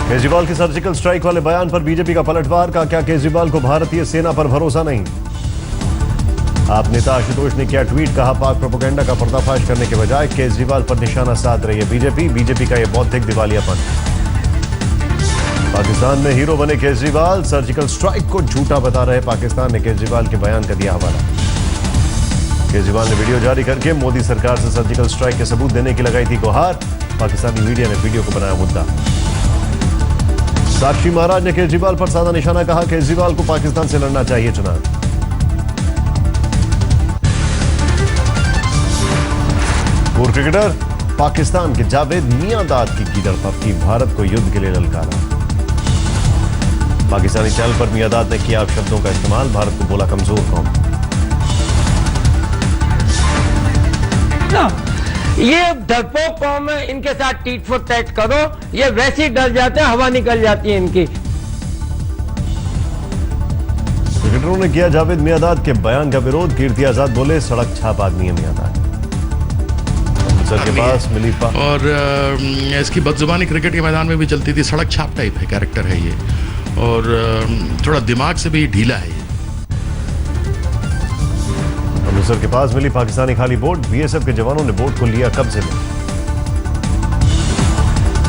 केजरीवाल के surgical strike वाले बयान पर बीजेपी का पलटवार का क्या केजरीवाल को भारतीय सेना पर भरोसा नहीं। आप नेता आशुतोष ने किया ट्वीट, कहा पाक प्रोपेगेंडा का पर्दाफाश करने के बजाय केजरीवाल पर निशाना साध रही है बीजेपी का यह बौद्धिक दिवालियापन। पाकिस्तान में हीरो बने केजरीवाल, सर्जिकल स्ट्राइक को झूठा बता रहे पाकिस्तान ने केजरीवाल के बयान का दिया हवाला। केजरीवाल ने वीडियो जारी करके मोदी सरकार से सर्जिकल स्ट्राइक के सबूत देने की लगाई थी गुहार। पाकिस्तानी मीडिया ने वीडियो को बनाया मुद्दा। साक्षी महाराज ने केजरीवाल पर साधा निशाना, कहा केजरीवाल को पाकिस्तान से लड़ना चाहिए चुनाव। पूर्व क्रिकेटर पाकिस्तान के जावेद मियांदाद की कीदड़ पक्की, भारत को युद्ध के लिए ललकारा। पाकिस्तानी चैनल पर मियांदाद ने किया शब्दों का इस्तेमाल, भारत को बोला कमजोर कौम। ये डरपोक कौम है, इनके साथ टीट फॉर टैट करो, ये वैसे ही डर जाते हैं, हवा निकल जाती है इनकी। क्रिकेटरों ने किया जावेद मियांदाद के बयान का विरोध, कीर्ति आजाद बोले सड़क छाप आदमी है मियांदाद। अमृतसर के पास मिली और इसकी बदजुबानी क्रिकेट के मैदान में भी चलती थी, सड़क छाप टाइप है कैरेक्टर है ये, और थोड़ा दिमाग से भी ढीला है ये। अमृतसर के पास मिली पाकिस्तानी खाली बोट, बीएसएफ के जवानों ने बोट को लिया कब्जे में।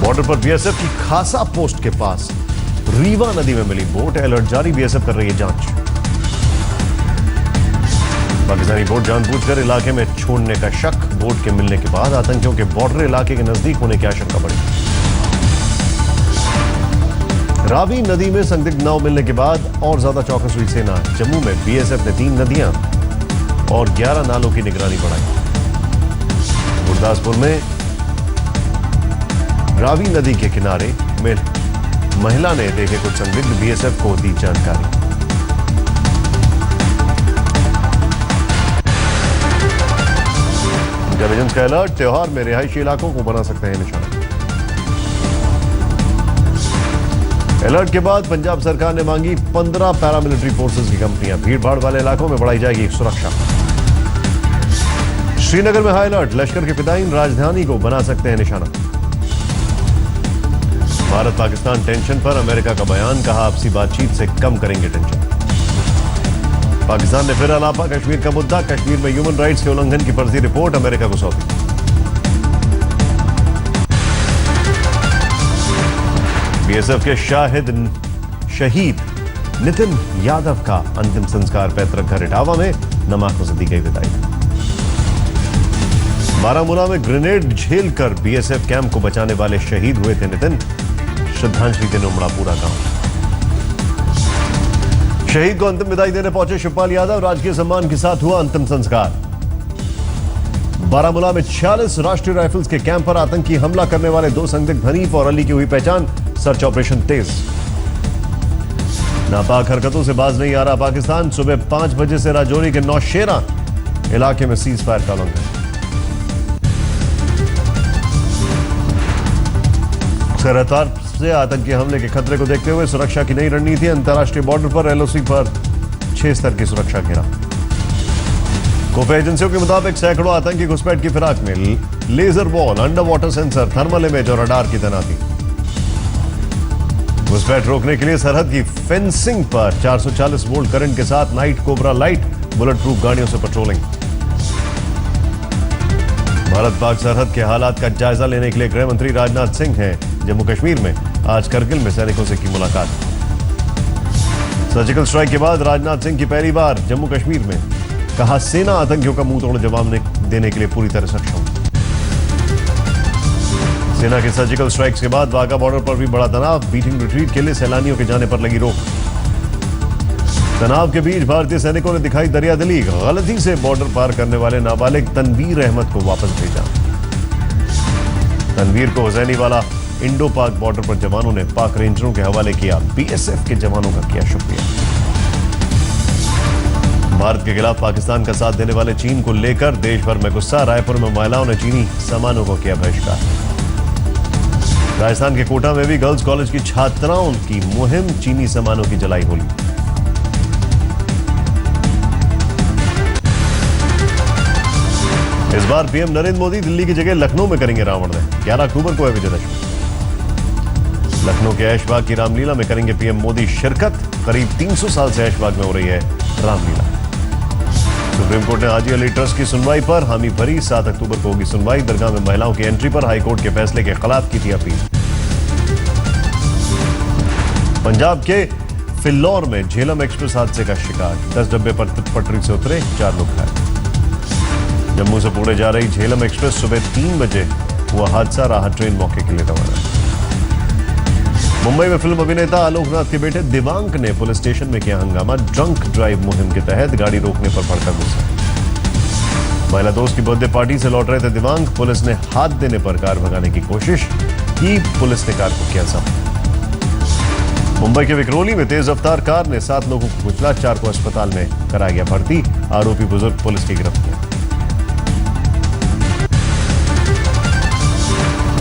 बॉर्डर पर बीएसएफ की खासा पोस्ट के पास रीवा नदी में मिली बोट, अलर्ट जारी, बीएसएफ कर रही है जांच। पाकिस्तानी बोट जानबूझकर इलाके में छोड़ने का शक, बोट के मिलने के बाद आतंकियों के बॉर्डर इलाके के नजदीक होने की आशंका बढ़ी। रावी नदी में संदिग्ध नाव मिलने के बाद और ज्यादा चौकस हुई सेना। जम्मू में बीएसएफ ने 3 नदियां और 11 नालों की निगरानी बढ़ाई। गुरदासपुर में रावी नदी के किनारे में महिला ने देखे कुछ संदिग्ध, बीएसएफ को दी जानकारी। इंटेलिजेंस का अलर्ट, त्योहार में रिहायशी इलाकों को बना सकते हैं निशाना। अलर्ट के बाद पंजाब सरकार ने मांगी 15 पैरामिलिट्री फोर्सेस की कंपनियां, भीड़भाड़ वाले इलाकों में बढ़ाई जाएगी सुरक्षा। श्रीनगर में हाई अलर्ट, लश्कर के फिदायीन राजधानी को बना सकते हैं निशाना। भारत पाकिस्तान टेंशन पर अमेरिका का बयान, कहा आपसी बातचीत से कम करेंगे टेंशन। पाकिस्तान ने फिर अलापा कश्मीर का मुद्दा, कश्मीर में ह्यूमन राइट्स के उल्लंघन की फर्जी रिपोर्ट अमेरिका को सौंपी। बीएसएफ के शहीद नितिन यादव का अंतिम संस्कार पैतृक घर इटावा में, नमाज से दी गई विदाई। बारामूला में ग्रेनेड झेलकर बीएसएफ कैंप को बचाने वाले शहीद हुए थे नितिन, श्रद्धांजलि देने उमड़ा पूरा गांव। शहीद को अंतिम विदाई देने पहुंचे शिवपाल यादव, राजकीय सम्मान के साथ हुआ अंतिम संस्कार। बारामूला में 46 राष्ट्रीय राइफल्स के कैंप पर आतंकी हमला करने वाले 2 संदिग्ध हनीफ और अली की हुई पहचान, सर्च ऑपरेशन तेज। नापाक हरकतों से बाज नहीं आ रहा पाकिस्तान, सुबह 5 बजे से राजौरी के नौशेरा इलाके में सीज फायर का उल्लंघन। सरहद से आतंकी हमले के खतरे को देखते हुए सुरक्षा की नई रणनीति, अंतर्राष्ट्रीय बॉर्डर पर एलओसी पर 6 स्तर की सुरक्षा घेरा। खुफिया एजेंसियों के मुताबिक सैकड़ों आतंकी घुसपैठ की फिराक में laser wall, under water sensor, thermal image और रडार की तैनाती। घुसपैठ रोकने के लिए सरहद की फेंसिंग पर 440 वोल्ट करंट के साथ night cobra light, bullet proof गाड़ियों से पेट्रोलिंग। भारत पाक सरहद के हालात का जायजा लेने के लिए गृह मंत्री राजनाथ सिंह हैं जम्मू कश्मीर में, आज करगिल में सैनिकों से की मुलाकात। सर्जिकल स्ट्राइक के बाद राजनाथ सिंह की पहली बार जम्मू कश्मीर में, कहा सेना आतंकियों का मुंह तोड़ जवाब देने के लिए पूरी तरह सक्षम। सेना के सर्जिकल स्ट्राइक्स के बाद वाघा बॉर्डर पर भी बड़ा तनाव, बीटिंग रिट्रीट के लिए सैलानियों के जाने पर लगी रोक। तनाव के बीच भारतीय सैनिकों ने दिखाई दरियादिली, गलती से बॉर्डर पार करने वाले नाबालिग तनवीर अहमद को वापस भेजा। तनवीर को हुसैनी वाला इंडो पाक बॉर्डर पर जवानों ने पाक रेंजरों के हवाले किया, बीएसएफ के जवानों का किया शुक्रिया। भारत के खिलाफ पाकिस्तान का साथ देने वाले चीन को लेकर देश भर में गुस्सा, रायपुर में महिलाओं ने चीनी सामानों को किया बहिष्कार। राजस्थान के कोटा में भी गर्ल्स कॉलेज की छात्राओं की मुहिम, चीनी सामानों की जलाई होली। इस बार पीएम नरेंद्र मोदी दिल्ली की जगह लखनऊ में करेंगे रावण दहन, 11 अक्टूबर को है विजयदशमी। लखनऊ के ऐशबाग की रामलीला में करेंगे पीएम मोदी शिरकत। करीब 300 साल से ऐशबाग में हो रही है रामलीला। सुप्रीम कोर्ट ने हाजी अली ट्रस्ट की सुनवाई पर हामी भरी। 7 अक्टूबर को होगी सुनवाई। दरगाह में महिलाओं की एंट्री पर हाईकोर्ट के फैसले के खिलाफ की थी अपील। पंजाब के फिल्लौर में झेलम एक्सप्रेस हादसे का शिकार। 10 डब्बे पर पटरी से उतरे, 4 लोग घायल। जम्मू से पुणे जा रही झेलम एक्सप्रेस सुबह 3 बजे हुआ हादसा। राहत ट्रेन मौके के लिए रवाना। मुंबई में फिल्म अभिनेता आलोकनाथ के बेटे दिवांक ने पुलिस स्टेशन में किया हंगामा। ड्रंक ड्राइव मुहिम के तहत गाड़ी रोकने पर भड़का गुस्सा। महिला दोस्त की बर्थडे पार्टी से लौट रहे थे दिवांक। पुलिस ने हाथ देने पर कार भगाने की कोशिश की। पुलिस ने कार को किया जब्त। मुंबई के विक्रोली में तेज रफ्तार कार ने 7 लोगों को कुचला। 4 को अस्पताल में कराया गया भर्ती। आरोपी बुजुर्ग पुलिस की गिरफ्त में।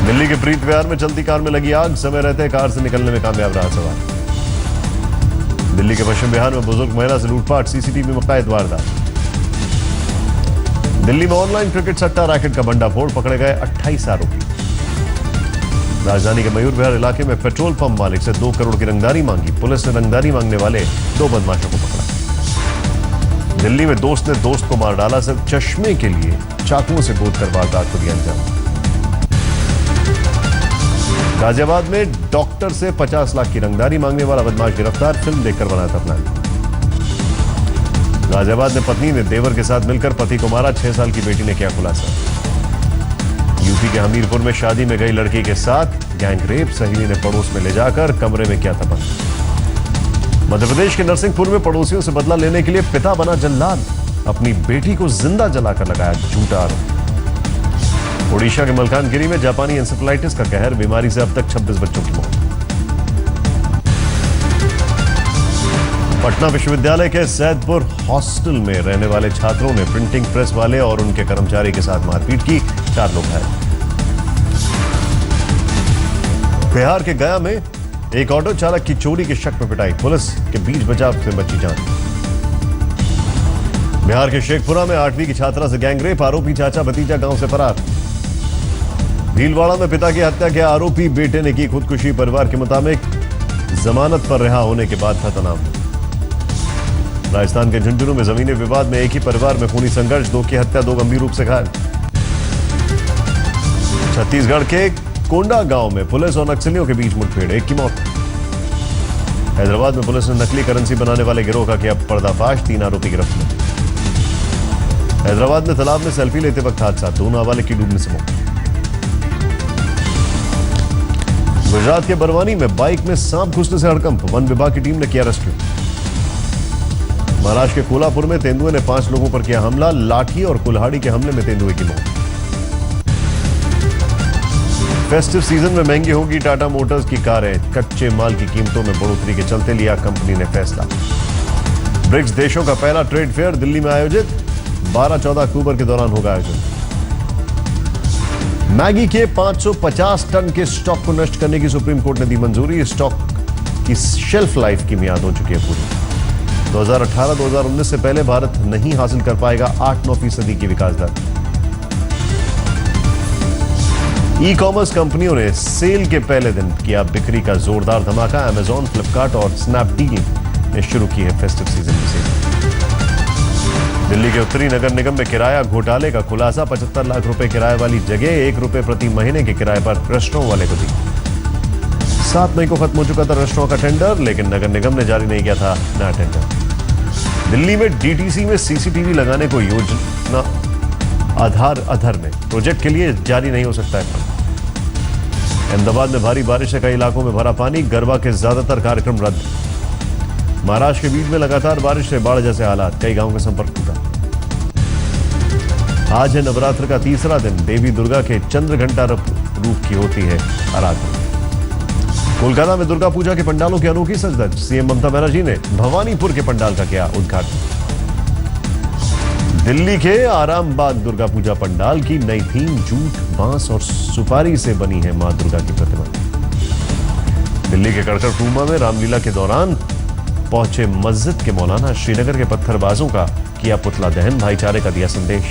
दिल्ली के प्रीत विहार में चलती कार में लगी आग। समय रहते कार से निकलने में कामयाब रहा सवार। दिल्ली के पश्चिम बिहार में बुजुर्ग महिला से लूटपाट। सीसीटीवी में कैद वारदात। दिल्ली में ऑनलाइन क्रिकेट सट्टा रैकेट का भंडाफोड़। पकड़े गए 28 आरोपी। राजधानी के मयूर विहार इलाके में पेट्रोल पंप मालिक से 2 करोड़ की रंगदारी मांगी। पुलिस ने रंगदारी मांगने वाले 2 बदमाशों को पकड़ा। दिल्ली में दोस्त ने दोस्त को मार डाला। सिर्फ चश्मे के लिए चाकुओं से गोद कर वारदात को दिया अंजाम। गाजियाबाद में डॉक्टर से 50 लाख की रंगदारी मांगने वाला बदमाश गिरफ्तार। फिल्म देखकर बना था प्लान। गाजियाबाद में पत्नी ने देवर के साथ मिलकर पति को मारा। 6 साल की बेटी ने किया खुलासा। यूपी के हमीरपुर में शादी में गई लड़की के साथ गैंग रेप। सहेली ने पड़ोस में ले जाकर कमरे में किया था बंद। मध्य प्रदेश के नरसिंहपुर में पड़ोसियों से बदला लेने के लिए पिता बना जल्लाद। अपनी बेटी को जिंदा जलाकर लगाया झूठा आरोप। ओडिशा के मलकानगिरी में जापानी एंसेफेलाइटिस का कहर। बीमारी से अब तक 26 बच्चों की मौत। पटना विश्वविद्यालय के सैदपुर हॉस्टल में रहने वाले छात्रों ने प्रिंटिंग प्रेस वाले और उनके कर्मचारी के साथ मारपीट की। 4 लोग घायल। बिहार के गया में एक ऑटो चालक की चोरी के शक में पिटाई। पुलिस के बीच बचाव से बची जान। बिहार के शेखपुरा में 8वीं की छात्रा से गैंगरेप। आरोपी चाचा भतीजा गांव से फरार। भीलवाड़ा में पिता की हत्या के आरोपी बेटे ने की खुदकुशी। परिवार के मुताबिक जमानत पर रिहा होने के बाद था तनाव। राजस्थान के झुंझुनू में जमीनी विवाद में एक ही परिवार में खूनी संघर्ष। 2 की हत्या, 2 गंभीर रूप से घायल। छत्तीसगढ़ के कोंडा गांव में पुलिस और नक्सलियों के बीच मुठभेड़। 1 की मौत। हैदराबाद में पुलिस ने नकली करेंसी बनाने वाले गिरोह का किया पर्दाफाश। 3 आरोपी गिरफ्त में। हैदराबाद में तालाब में सेल्फी लेते वक्त हादसा। 2 नाबालिग की डूबने से मौत। गुजरात के बरवानी में बाइक में सांप घुसने से हड़कंप। वन विभाग की टीम ने किया रेस्क्यू। महाराष्ट्र के कोल्हापुर में तेंदुए ने 5 लोगों पर किया हमला। लाठी और कुल्हाड़ी के हमले में तेंदुए की मौत। फेस्टिव सीजन में महंगी होगी टाटा मोटर्स की कारें। कच्चे माल की कीमतों में बढ़ोतरी के चलते लिया कंपनी ने फैसला। ब्रिक्स देशों का पहला ट्रेड फेयर दिल्ली में आयोजित। 12-14 अक्टूबर के दौरान होगा आयोजन। मैगी के 550 टन के स्टॉक को नष्ट करने की सुप्रीम कोर्ट ने दी मंजूरी। स्टॉक की शेल्फ लाइफ की मियाद हो चुकी है पूरी। 2018-2019 से पहले भारत नहीं हासिल कर पाएगा 8-9% की विकास दर। ई कॉमर्स कंपनियों ने सेल के पहले दिन किया बिक्री का जोरदार धमाका। अमेजॉन, फ्लिपकार्ट और स्नैपडील ने शुरू की है फेस्टिव सीजन की सेल। दिल्ली के उत्तरी नगर निगम में किराया घोटाले का खुलासा। 75 लाख रुपए किराए वाली जगह 1 रुपए प्रति महीने के किराए पर रेस्टोरेंट वाले को दी। 7 मई को खत्म हो चुका था रेस्टोरेंट का टेंडर, लेकिन नगर निगम ने जारी नहीं किया था नया टेंडर। दिल्ली में डीटीसी में सीसीटीवी लगाने को योजना आधार अधर में प्रोजेक्ट के लिए जारी नहीं हो सकता है। अहमदाबाद में भारी बारिश से कई इलाकों में भरा पानी। गरबा के ज्यादातर कार्यक्रम रद्द। महाराष्ट्र के बीच में लगातार बारिश से बाढ़ जैसे हालात। कई गांवों का संपर्क टूटा। आज है नवरात्र का तीसरा दिन। देवी दुर्गा के चंद्रघंटा रूप की होती है आराधना। कोलकाता में दुर्गा पूजा के पंडालों की अनोखी सजधज। सीएम ममता बनर्जी ने भवानीपुर के पंडाल का किया उद्घाटन। दिल्ली के आरामबाग दुर्गा पूजा पंडाल की नई थीम जूट, बांस और सुपारी से बनी है मां दुर्गा की प्रतिमा। दिल्ली के कड़कड़टूमा में रामलीला के दौरान पहुंचे मस्जिद के मौलाना। श्रीनगर के पत्थरबाजों का किया पुतला दहन। भाईचारे का दिया संदेश।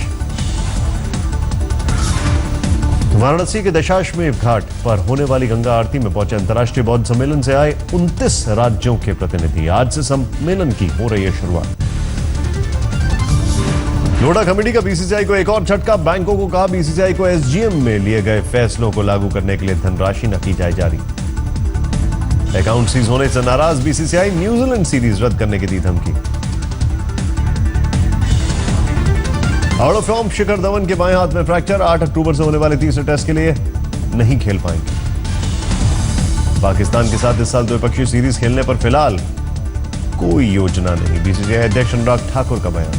वाराणसी के दशाश्वमेध घाट पर होने वाली गंगा आरती में पहुंचे अंतर्राष्ट्रीय बौद्ध सम्मेलन से आए 29 राज्यों के प्रतिनिधि। आज से सम्मेलन की हो रही है शुरुआत। लोढ़ा कमेटी का बीसीसीआई को एक और झटका। बैंकों को कहा बीसीसीआई को एसजीएम में लिए गए फैसलों को लागू करने के लिए धनराशि न की जाए जारी। अकाउंट सीज होने से नाराज बीसीसीआई न्यूजीलैंड सीरीज रद्द करने की दी धमकी। Out of form Shikhar Dhawan के बाएं हाथ में फ्रैक्चर। 8 अक्टूबर से होने वाले तीसरे टेस्ट के लिए नहीं खेल पाएंगे। पाकिस्तान के साथ इस साल द्विपक्षीय सीरीज खेलने पर फिलहाल कोई योजना नहीं। बीसीसीआई अध्यक्ष अनुराग ठाकुर का बयान।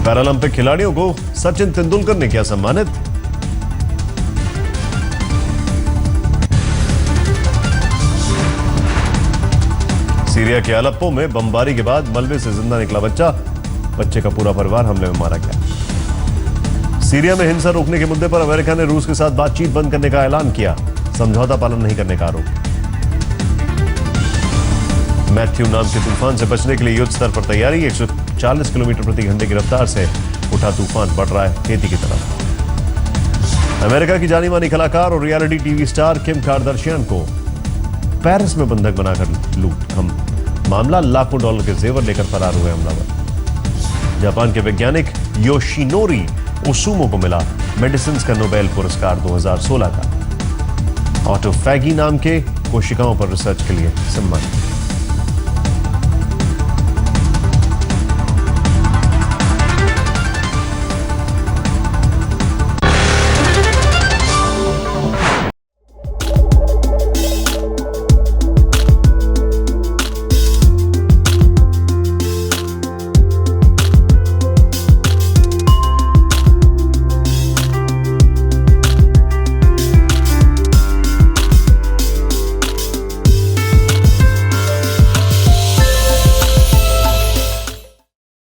पैरालंपिक खिलाड़ियों को सचिन तेंदुलकर ने किया सम्मानित। सीरिया के अलेप्पो में बमबारी के बाद मलबे से जिंदा निकला बच्चे का पूरा परिवार हमले में मारा गया। सीरिया में हिंसा रोकने के मुद्दे पर अमेरिका ने रूस के साथ बातचीत बंद करने का ऐलान किया। समझौता पालन नहीं करने का आरोप। मैथ्यू नाम के तूफान से बचने के लिए युद्ध स्तर पर तैयारी। 140 किलोमीटर प्रति घंटे की रफ्तार से उठा तूफान बढ़ रहा है खेती की तरफ। अमेरिका की जानी मानी कलाकार और reality TV star Kim Kardashian को पेरिस में बंधक बनाकर लूट। मामला लाखों डॉलर के जेवर लेकर फरार हुए हमलावर। जापान के वैज्ञानिक योशिनोरी ओसुमो को मिला मेडिसिन का नोबेल पुरस्कार 2016 का। ऑटोफैगी नाम के कोशिकाओं पर रिसर्च के लिए सम्मानित।